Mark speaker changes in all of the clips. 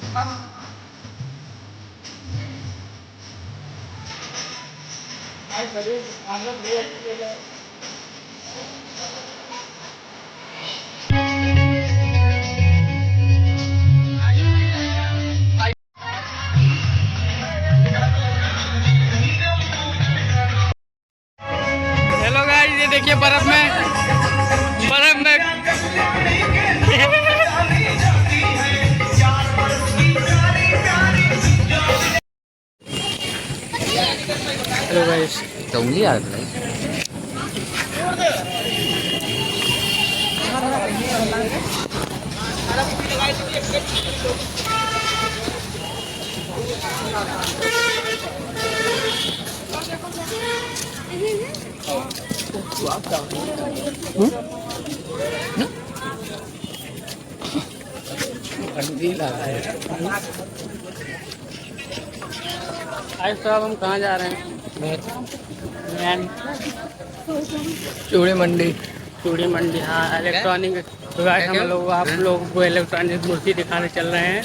Speaker 1: Hello guys, ये देखिए बर्फ में हेलो गाइस,
Speaker 2: तो उंगली आ रही
Speaker 1: आज साहब हम कहाँ जा रहे हैं?
Speaker 2: चूड़ी मंडी।
Speaker 1: चूड़ी मंडी, हाँ इलेक्ट्रॉनिक। तो गाइस हम लोग आप लोगों को इलेक्ट्रॉनिक मूर्ति दिखाने चल रहे हैं,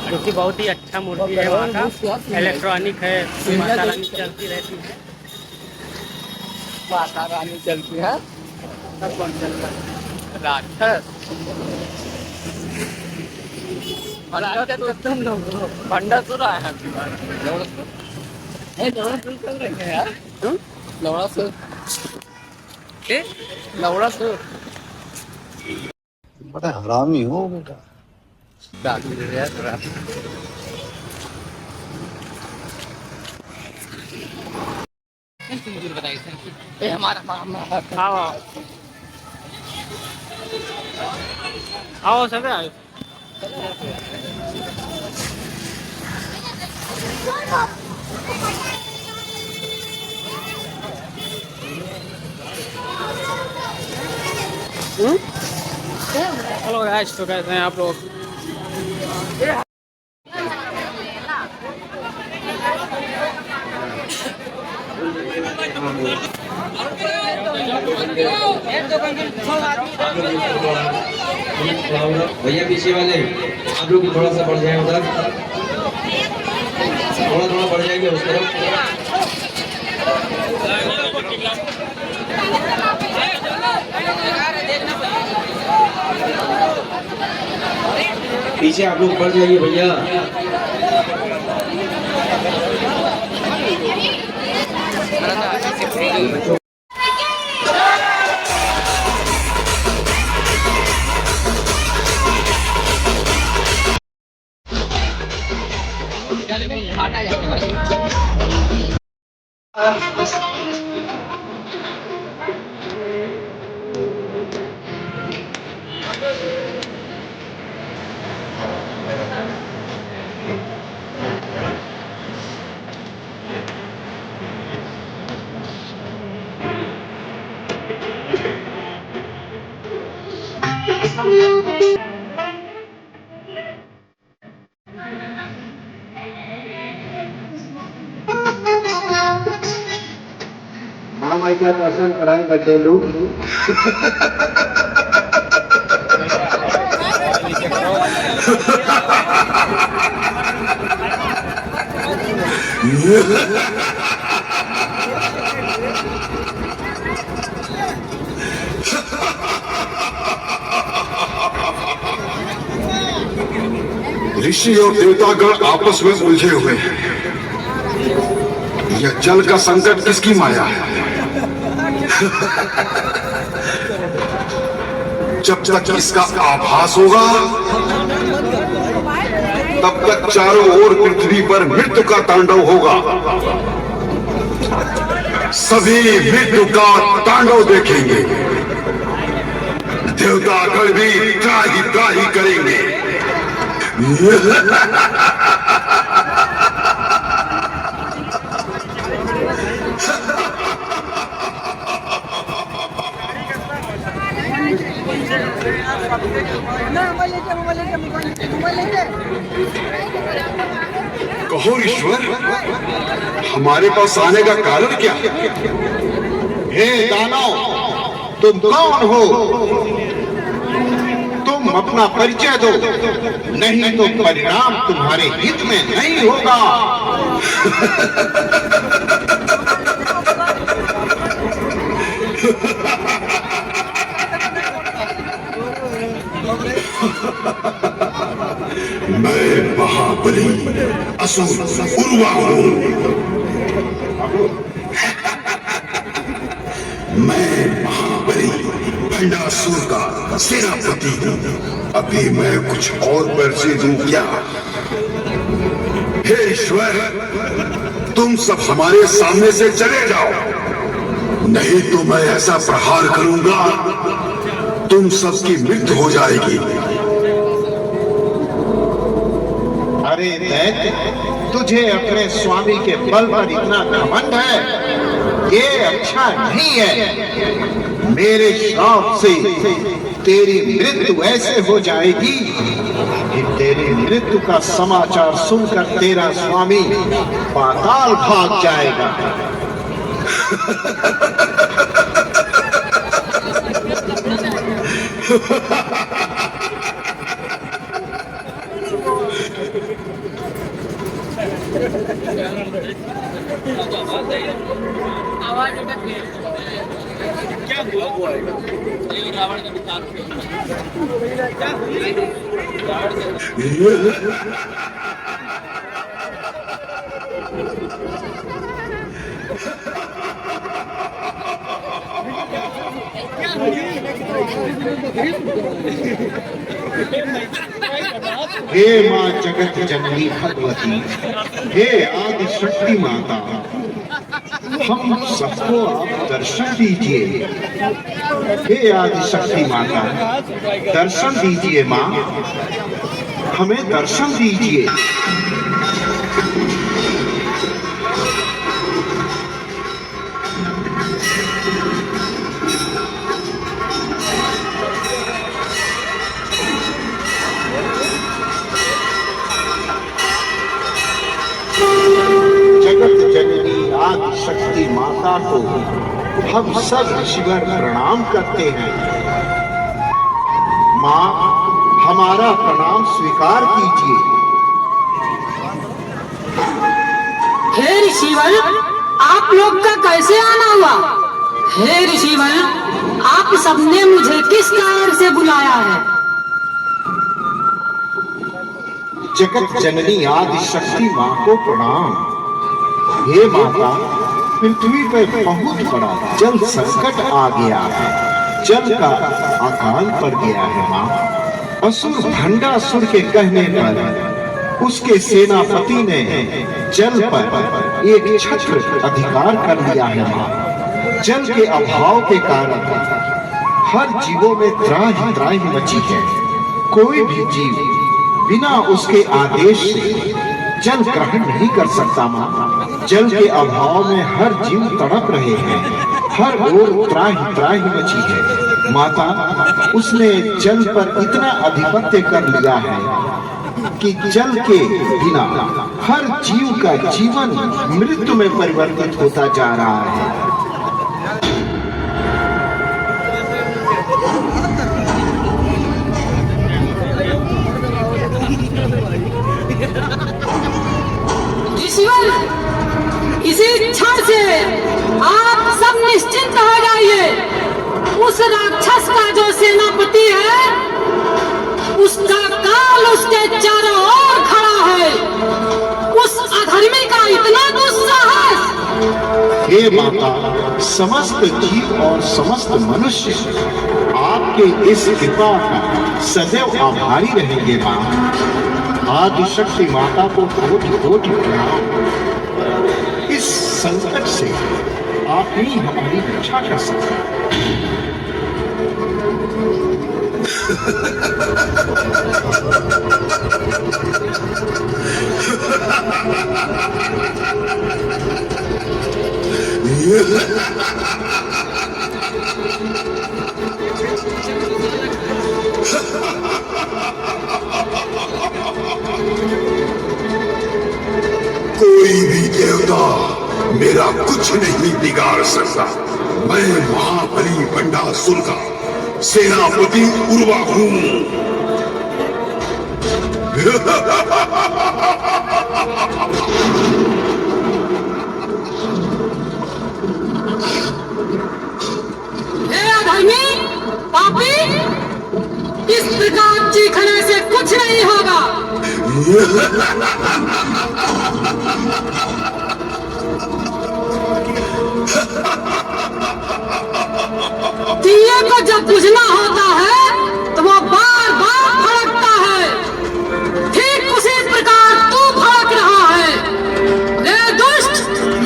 Speaker 1: जो कि बहुत ही अच्छा मूर्ति है। वहाँ का इलेक्ट्रॉनिक है, माता रानी चलती रहती है।
Speaker 2: माता रानी चलती है,
Speaker 1: सब कौन चलता है?
Speaker 2: राक्षस भंडासुर आए हैं। चल रहे हैं यार, लौड़ा से लौड़ा से
Speaker 3: बड़ा हरामी हो बेटा।
Speaker 2: हमारा
Speaker 1: आओ आओ सब आओ। हेलो गाइस, तो कैसे हैं आप लोग?
Speaker 4: भैया पीछे वाले आप लोग थोड़ा सा बढ़ जाए, उधर थोड़ा थोड़ा बढ़ जाएंगे उस तरफ। पीछे आप लोग बढ़ जाइए भैया। माँ माई का दर्शन कराएं बच्चे लोग।
Speaker 3: ऋषि और देवतागण आपस में उलझे हुए हैं। यह जल का संकट किसकी माया है? जब तक इसका आभास होगा तब तक चारों ओर पृथ्वी पर मृत्यु का तांडव होगा। सभी मृत्यु का तांडव देखेंगे। देवतागण भी त्राही त्राही करेंगे। कहो ईश्वर, हमारे पास आने का कारण क्या? हे दानव, तुम कौन हो? तुम तुम अपना परिचय दो, नहीं तो परिणाम तुम्हारे हित में नहीं होगा। मैं महाबली असुर उर्वा हूं। मैं महाबली भंडासुर का सेनापति हूं। अभी मैं कुछ और परिचय दूं क्या? हे ईश्वर, तुम सब हमारे सामने से चले जाओ, नहीं तो मैं ऐसा प्रहार करूंगा तुम सबकी मृत्यु हो जाएगी।
Speaker 4: अरे दैत्य, तुझे अपने स्वामी के बल पर इतना घमंड है, ये अच्छा नहीं है। मेरे श्राप से तेरी मृत्यु ऐसे हो जाएगी कि तेरी मृत्यु का समाचार सुनकर तेरा स्वामी पाताल भाग जाएगा।
Speaker 2: क्या हुआ रावण का विचार
Speaker 4: हे माँ जगत जननी भगवती, हे आदि शक्ति माता, हम सबको आप दर्शन दीजिए। हे आदि शक्ति माता, दर्शन दीजिए माँ, हमें दर्शन दीजिए। जगत जननी आदि शक्ति माता को हम सब ऋषिवर प्रणाम करते हैं। माँ, हमारा प्रणाम स्वीकार कीजिए।
Speaker 5: हे ऋषिवर, आप लोग का कैसे आना हुआ? हे ऋषिवर, आप सबने मुझे किस कारण से बुलाया है?
Speaker 4: जगत जननी आदि शक्ति माँ को प्रणाम। हे माता, पृथ्वी पर बहुत बड़ा जल संकट आ गया है, जल का अकाल पड़ गया है माँ। असुर भंडासुर के कहने पर उसके सेनापति ने जल पर एक छत्र अधिकार कर लिया है माँ। जल के अभाव के कारण हर जीवों में त्राहि त्राहि मची है। कोई भी जीव बिना उसके आदेश से जल ग्रहण नहीं कर सकता माँ। जल के अभाव में हर जीव तड़प रहे हैं, हर ओर त्राहि त्राहि मची है माता। उसने जल पर इतना अधिपत्य कर लिया है कि जल के बिना हर जीव का जीवन मृत्यु में परिवर्तित होता जा रहा है।
Speaker 5: ऋषिवर, इसी क्षण से आप सब निश्चिंत हो जाइए। उस राक्षस का जो सेनापति है, उसका काल उसके चारों ओर खड़ा है। उस अधर्मी का इतना दुस्साहस।
Speaker 4: हे माता, समस्त जीव और समस्त मनुष्य आपके इस कृपा का सदैव आभारी रहेंगे माँ। आदि शक्ति माता को कोटि कोटि प्रणाम। इस संकट से आप ही हमारी रक्षा कर सकते हैं।
Speaker 3: कोई भी देवता मेरा कुछ नहीं बिगाड़ सकता। मैं महाबली भंडासुर का सेनापति उर्वा हूं।
Speaker 5: हे अधर्मी, पापी, इस प्रकार चीखने से कुछ नहीं होगा। दिए को जब बुझना होता है तो वो बार बार भड़कता है। ठीक उसी प्रकार तू भड़क रहा है। रे दुष्ट,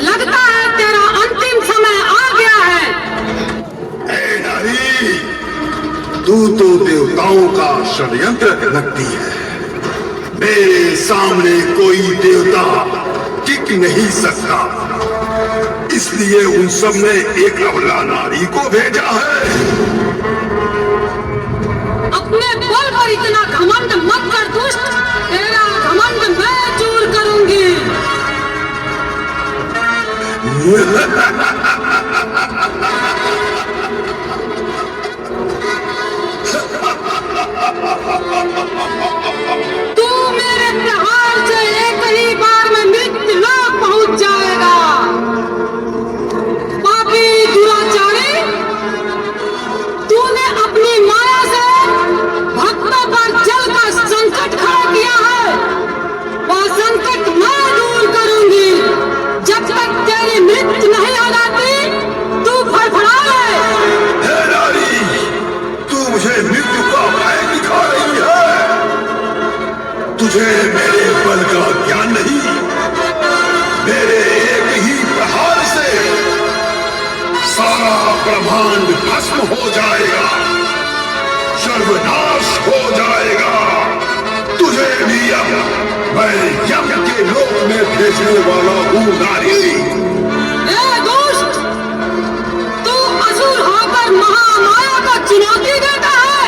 Speaker 5: लगता है तेरा अंतिम समय आ गया है।
Speaker 3: ए नारी, तू तो देवताओं का षड्यंत्र लगती है। मेरे सामने कोई देवता टिक नहीं सकता, इसलिए उन सब ने एक अबला नारी को भेजा है।
Speaker 5: अपने बल पर इतना घमंड मत कर दुष्ट, तेरा घमंड मैं चूर करूंगी। तू मेरे प्रहार से एक ही बार में मृत्यु लोक पहुंच जाएगा। पापी दुराचारी, तूने अपनी माया से भक्तों पर जल का संकट खड़ा किया है। वह संकट मैं दूर करूंगी। जब तक तेरी मृत्यु नहीं हो जाती, तू फड़फड़ाए।
Speaker 3: हे नारी, तू मुझे मृत्यु का भय दिखा रही है। तुझे मेरे बल का ज्ञान नहीं। मेरे एक ही प्रहार से सारा ब्रह्मांड भस्म हो जाएगा, सर्वनाश हो जाएगा। तुझे भी अब मैं यम के लोक में भेजने वाला हूँ नारी।
Speaker 5: ए दुष्ट, तू असुर होकर महामाया को चुनौती देता है।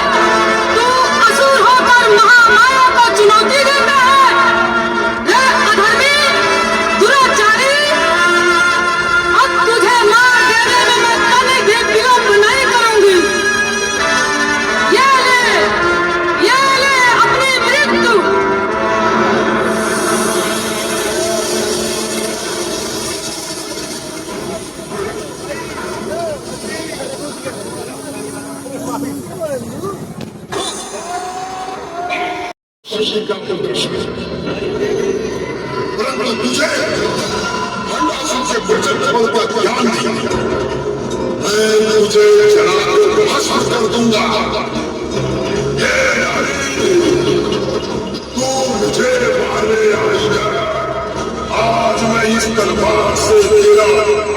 Speaker 5: तू असुर होकर महामाया को चुनौती देता है। ए अधर्मी, दुराचारी, अब तुझे मार देने में मैं तनिक भी विलंब नहीं करूंगी। ये ले अपनी मृत्यु।
Speaker 3: परंतु तुझे भंडासुर से वचन फल का ज्ञान नहीं। मैं तुझे जलाकर भस्म कर दूंगा। हे नारी, तू मुझे मारने आई है। आज मैं इस तलवार से तेरा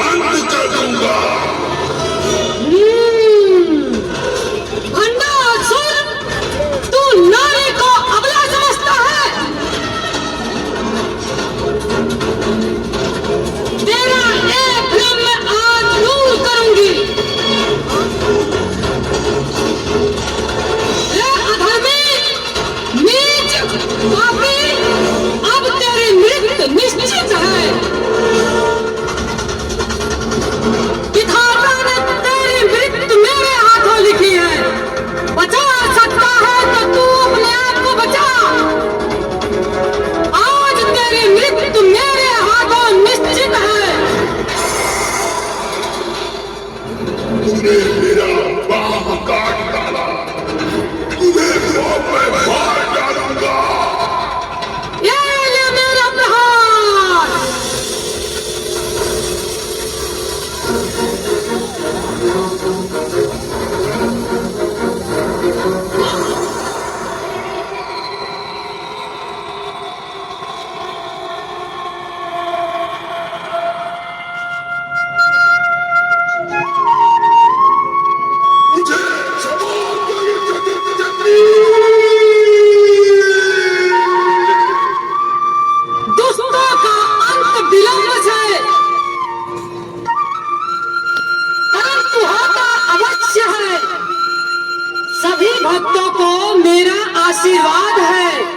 Speaker 3: अंत कर दूंगा।
Speaker 5: भंडासुर, तू नारी को अबला समझता है। तेरा एक भ्रम मैं आज दूर करूंगी। ए अधर्मी, नीच, पापी, अब तेरी मृत्यु निश्चित है। विधाता ने तेरी मृत्यु मेरे हाथों लिखी है। बचा सकता है तो तू अपने आप को बचा। आज तेरी मृत्यु मेरे हाथों निश्चित है।
Speaker 3: तूने मेरा बाह काट डाला, तुझे मौत में मार डालूंगा।
Speaker 5: ये ले मेरा प्रहार।
Speaker 3: मुझे क्षमा कर जगत-जननी।
Speaker 5: दुष्टों का अंत विलंब से, परंतु होता अवश्य है। सभी भक्तों को मेरा आशीर्वाद है।